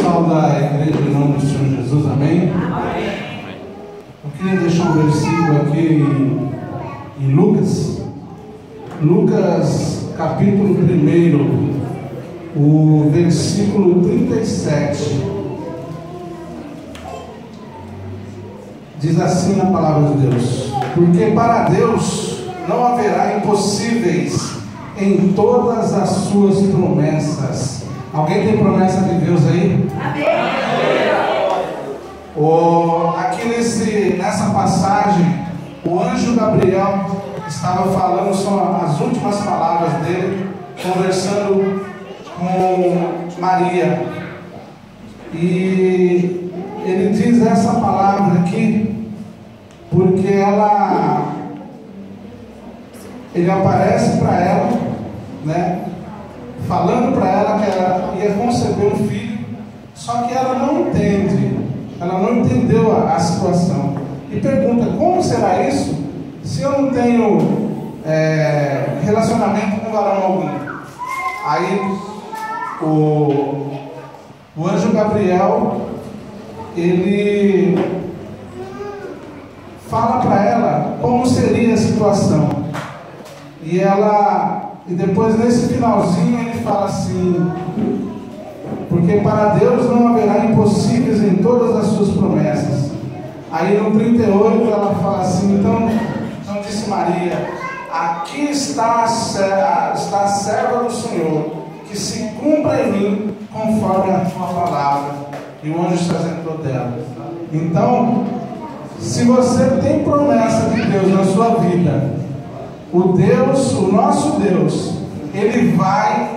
saúdo a igreja em nome do Senhor Jesus, amém? Eu queria deixar um versículo aqui em Lucas capítulo 1, o versículo 37. Diz assim a palavra de Deus: porque para Deus não haverá impossíveis em todas as suas promessas. Alguém tem promessa de Deus aí? Amém. Aqui nessa passagem, o anjo Gabriel estava falando, são as últimas palavras dele, conversando com Maria. E ele diz essa palavra aqui porque ele aparece para ela, né, falando para ela que ela ia conceber um filho, só que ela não entende, ela não entendeu a situação, e pergunta: como será isso se eu não tenho relacionamento com varão algum? Aí o anjo Gabriel, ele fala para ela como seria a situação, e depois nesse finalzinho ele fala assim: porque para Deus não haverá impossíveis em todas as suas promessas. Aí no 38 ela fala assim: então disse Maria: aqui está a serva do Senhor, que se cumpra em mim conforme a tua palavra. E o anjo se ausentou dela. Então, se você tem promessa de Deus na sua vida, o nosso Deus, Ele vai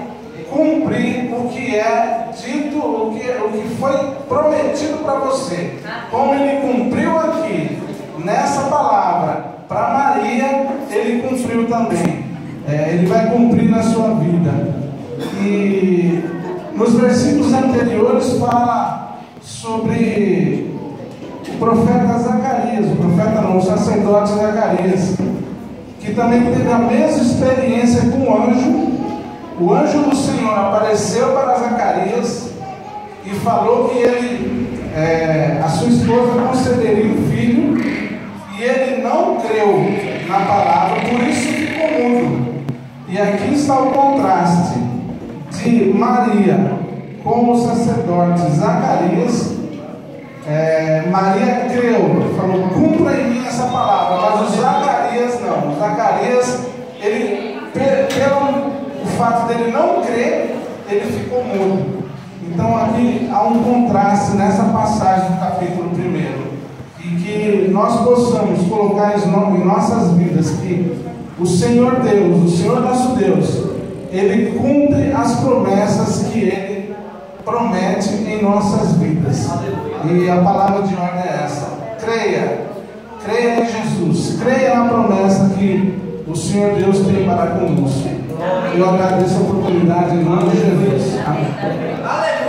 cumprir o que é dito, o que foi prometido para você. Como Ele cumpriu aqui, nessa palavra, para Maria, Ele cumpriu também. Ele vai cumprir na sua vida. E nos versículos anteriores fala sobre o profeta Zacarias, o sacerdote Zacarias, que também teve a mesma experiência com o anjo. O anjo do Senhor apareceu para Zacarias e falou que a sua esposa conceberia um filho, e ele não creu na palavra, por isso ficou mudo. E aqui está o contraste de Maria com o sacerdote Zacarias. Maria creu, falou: cumpra em mim essa palavra, mas o Zacarias não. O Zacarias, pelo fato dele não crer, ele ficou mudo. Então aqui há um contraste nessa passagem do capítulo 1, e que nós possamos colocar em nossas vidas que o Senhor Deus, o Senhor nosso Deus, Ele cumpre as promessas que Ele promete em nossas vidas. E a palavra de ordem é essa: creia em Jesus, creia na promessa que o Senhor Deus tem para conosco. Eu agradeço a oportunidade em nome de Jesus. Amém.